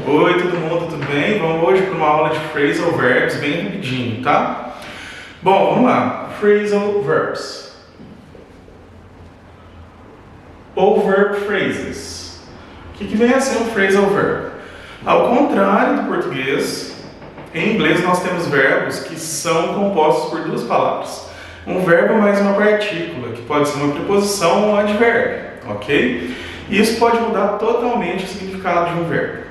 Oi, todo mundo, tudo bem? Vamos hoje para uma aula de phrasal verbs bem rapidinho, tá? Bom, vamos lá. Phrasal verbs. Ou verb phrases. O que vem a ser um phrasal verb? Ao contrário do português, em inglês nós temos verbos que são compostos por duas palavras. Um verbo mais uma partícula, que pode ser uma preposição ou um advérbio, ok? Isso pode mudar totalmente o significado de um verbo.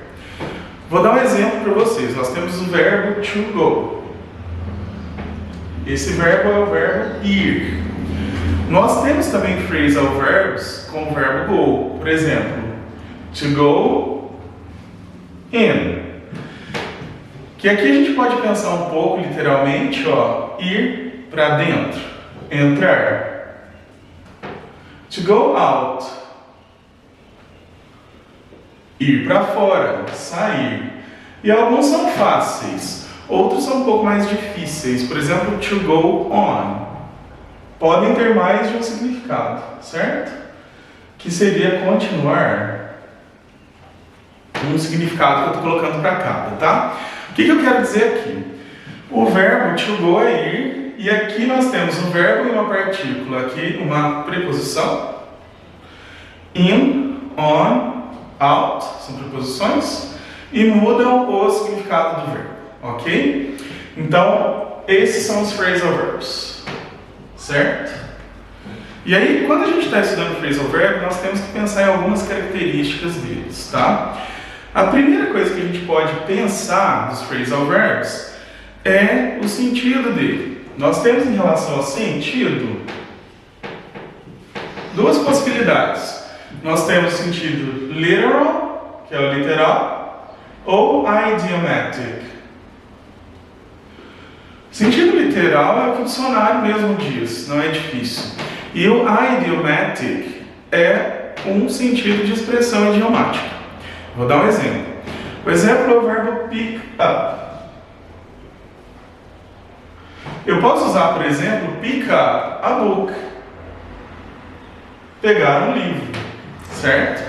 Vou dar um exemplo para vocês. Nós temos o verbo to go. Esse verbo é o verbo ir. Nós temos também phrasal verbs com o verbo go. Por exemplo, to go in. Que aqui a gente pode pensar um pouco literalmente, ó, ir para dentro, entrar. To go out. Ir para fora, sair. E alguns são fáceis, outros são um pouco mais difíceis. Por exemplo, to go on. Podem ter mais de um significado, certo? Que seria continuar. Um significado que eu estou colocando para cada, tá? O que eu quero dizer aqui? O verbo to go é ir, e aqui nós temos um verbo e uma partícula, aqui uma preposição. In, on, out, são preposições, e mudam o significado do verbo, ok? Então, esses são os phrasal verbs, certo? E aí, quando a gente está estudando phrasal verb, nós temos que pensar em algumas características deles, tá? A primeira coisa que a gente pode pensar dos phrasal verbs é o sentido dele. Nós temos em relação ao sentido duas possibilidades. Nós temos o sentido literal, que é o literal, ou idiomatic. Sentido literal é o que o dicionário mesmo diz, não é difícil. E o idiomatic é um sentido de expressão idiomática. Vou dar um exemplo. O exemplo é o verbo pick up. Eu posso usar, por exemplo, pick up a book. Pegar um livro. Certo?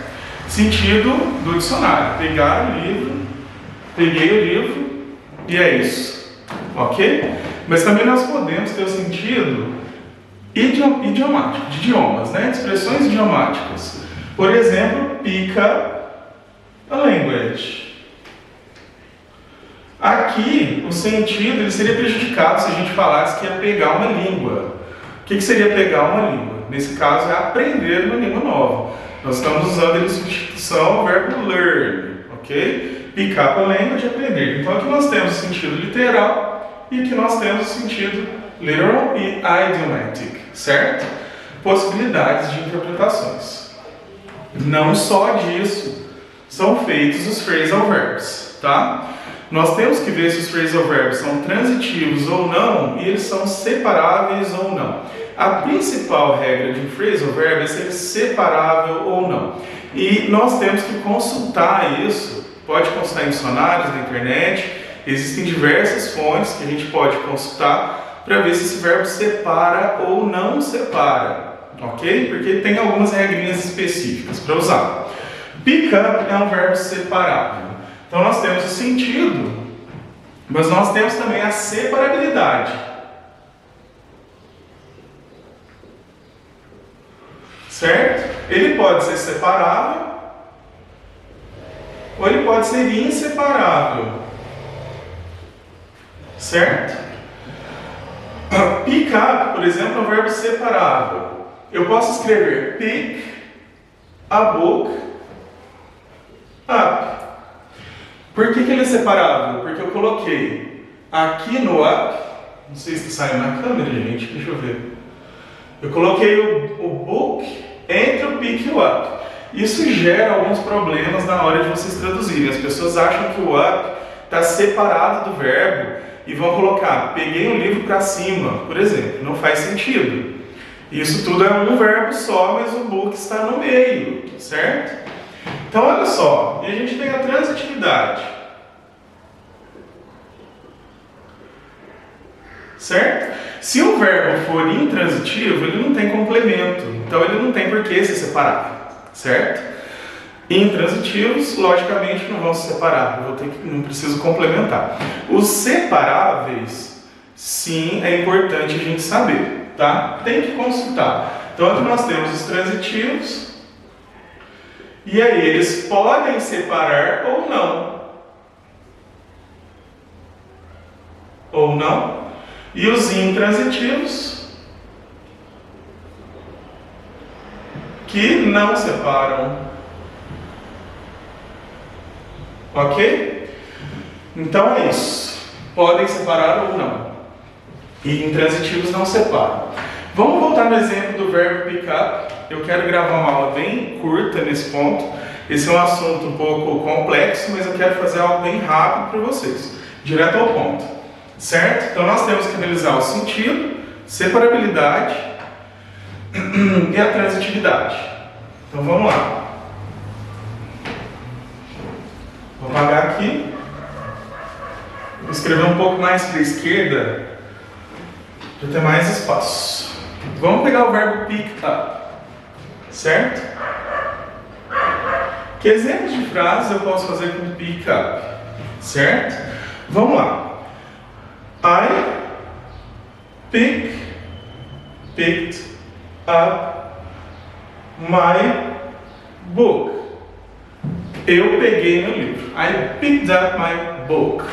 Sentido do dicionário. Pegar o livro, peguei o livro e é isso. Ok? Mas também nós podemos ter o sentido idiomático, de idiomas, né? De expressões idiomáticas. Por exemplo, pick up a language. Aqui, o sentido ele seria prejudicado se a gente falasse que ia pegar uma língua. O que seria pegar uma língua? Nesse caso, é aprender uma língua nova. Nós estamos usando ele em substituição ao verbo learn, ok? Pick up a language, aprender. Então aqui nós temos o sentido literal e aqui nós temos o sentido literal e idiomatic, certo? Possibilidades de interpretações. Não só disso são feitos os phrasal verbs, tá? Nós temos que ver se os phrasal verbs são transitivos ou não e eles são separáveis ou não. A principal regra de um phrasal verb é se ele é separável ou não. E nós temos que consultar isso. Pode consultar em dicionários na internet. Existem diversas fontes que a gente pode consultar para ver se esse verbo separa ou não separa. Ok? Porque tem algumas regrinhas específicas para usar. Pick up é um verbo separável. Então nós temos o sentido, mas nós temos também a separabilidade. Certo? Ele pode ser separável ou ele pode ser inseparável. Certo? Pick up, por exemplo, é um verbo separável. Eu posso escrever pick a book up. Por que ele é separável? Porque eu coloquei aqui no up, não sei se está saindo na câmera, gente, deixa eu ver. Eu coloquei o book entre o pick e o up. Isso gera alguns problemas na hora de vocês traduzirem. As pessoas acham que o up está separado do verbo e vão colocar, peguei um livro para cima, por exemplo. Não faz sentido. Isso tudo é um verbo só, mas o book está no meio, certo? Então olha só, e a gente tem a transitividade. Certo? Se o verbo for intransitivo, ele não tem complemento. Então ele não tem por que ser separado. Certo? Intransitivos, logicamente, não vão se separar, não preciso complementar. Os separáveis, sim, é importante a gente saber, tá? Tem que consultar. Então, aqui nós temos os transitivos, e aí eles podem separar ou não. Ou não. E os intransitivos, que não separam. Ok? Então é isso. Podem separar ou não. E intransitivos não separam. Vamos voltar no exemplo do verbo pick up. Eu quero gravar uma aula bem curta nesse ponto. Esse é um assunto um pouco complexo, mas eu quero fazer algo bem rápido para vocês. Direto ao ponto. Certo? Então nós temos que analisar o sentido, separabilidade e a transitividade. Então vamos lá. Vou apagar aqui. Vou escrever um pouco mais para a esquerda para ter mais espaço. Vamos pegar o verbo pick up, certo? Que exemplos de frases eu posso fazer com pick up, certo? Vamos lá. I picked up my book. Eu peguei meu livro. I picked up my book.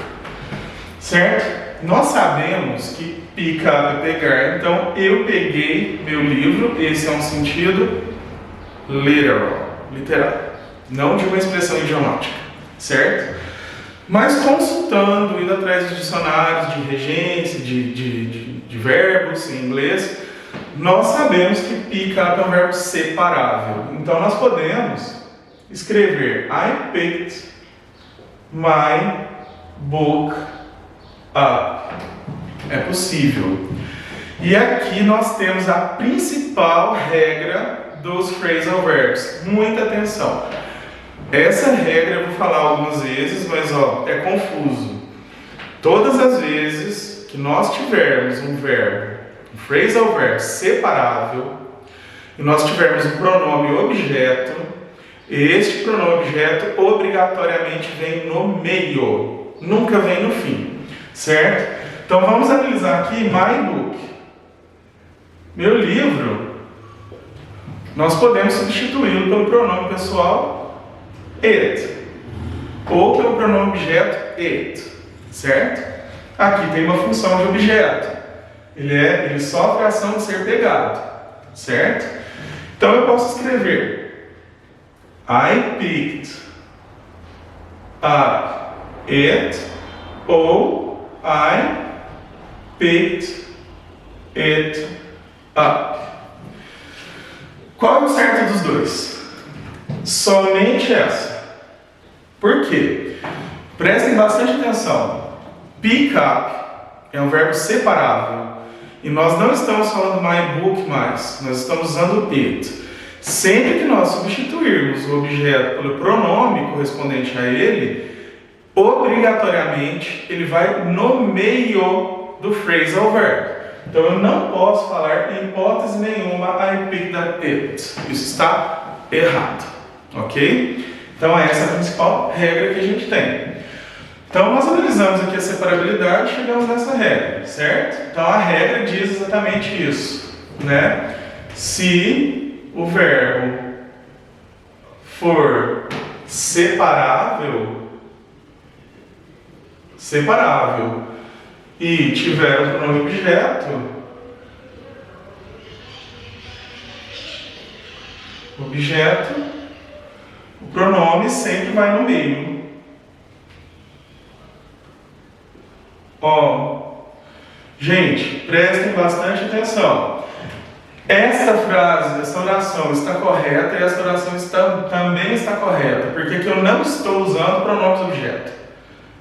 Certo? Nós sabemos que pick up é pegar, então eu peguei meu livro. Esse é um sentido literal, não de uma expressão idiomática, certo? Mas consultando, indo atrás de dicionários de regência, de verbos em inglês, nós sabemos que pick up é um verbo separável. Então nós podemos escrever I picked my book up. É possível. E aqui nós temos a principal regra dos phrasal verbs. Muita atenção. Essa regra eu vou falar algumas vezes, mas é confuso. Todas as vezes que nós tivermos um verbo, um phrasal verb separável, e nós tivermos um pronome objeto, este pronome objeto obrigatoriamente vem no meio, nunca vem no fim, certo? Então vamos analisar aqui my book. Meu livro, nós podemos substituí-lo pelo pronome pessoal it, ou pelo pronome objeto it, certo? Aqui tem uma função de objeto, ele sofre a ação de ser pegado, certo? Então eu posso escrever I picked up it, ou I picked it up. Qual é o certo dos dois? Somente essa. Por quê? Prestem bastante atenção. Pick up é um verbo separável e nós não estamos falando my book mais, nós estamos usando it. Sempre que nós substituirmos o objeto pelo pronome correspondente a ele, obrigatoriamente ele vai no meio do phrasal verb. Então eu não posso falar em hipótese nenhuma I picked up it. Isso está errado. Ok? Então essa é a principal regra que a gente tem. Então nós analisamos aqui a separabilidade e chegamos nessa regra, certo? Então a regra diz exatamente isso, né? Se o verbo for separável e tiver um pronome objeto, o pronome sempre vai no meio. Gente, prestem bastante atenção. Esta frase, essa oração está correta e esta oração também está correta. Porque aqui eu não estou usando pronomes objeto.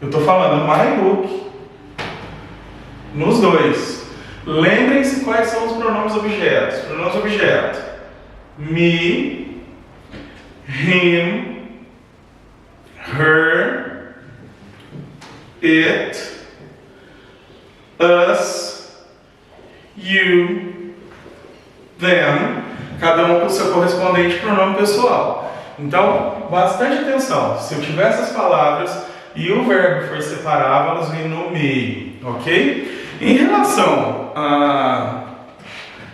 Eu estou falando my book nos dois. Lembrem-se quais são os pronomes objetos. Pronomes objeto: me, him, her, it, us, you, them, cada um com seu correspondente pronome pessoal. Então, bastante atenção. Se eu tiver essas palavras e o verbo for separável, elas vêm no meio, ok? Em relação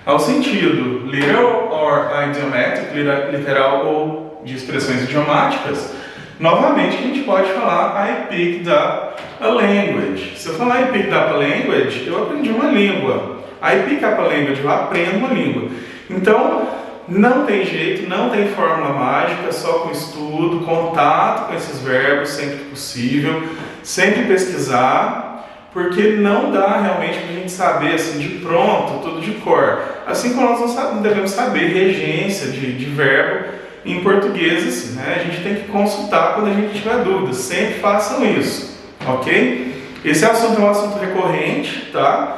ao sentido literal or idiomatic, literal ou de expressões idiomáticas, novamente a gente pode falar I picked up a language. Se eu falar I picked up a language, eu aprendi uma língua. I pick up a language, eu aprendo uma língua. Então, não tem jeito, não tem fórmula mágica, só com estudo, contato com esses verbos sempre que possível, sempre pesquisar, porque não dá realmente para a gente saber assim de pronto, tudo de cor. Assim como nós não devemos saber regência de verbo em português, assim, né? A gente tem que consultar quando a gente tiver dúvidas, sempre façam isso, ok? Esse assunto é um assunto recorrente, tá?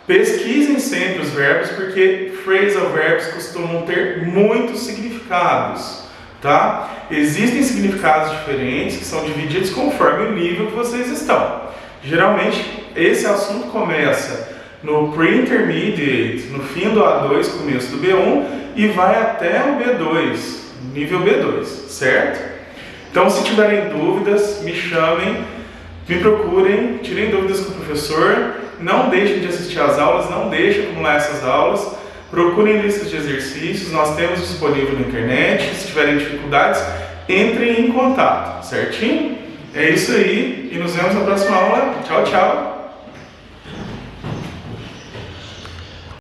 Pesquisem sempre os verbos, porque phrasal verbs costumam ter muitos significados, tá? Existem significados diferentes que são divididos conforme o nível que vocês estão. Geralmente, esse assunto começa no pre-intermediate, no fim do A2, começo do B1, e vai até o B2, nível B2, certo? Então, se tiverem dúvidas, me chamem, me procurem, tirem dúvidas com o professor. Não deixem de assistir às aulas, não deixem acumular essas aulas. Procurem listas de exercícios, nós temos disponível na internet. Se tiverem dificuldades, entrem em contato, certinho? É isso aí e nos vemos na próxima aula. Tchau, tchau!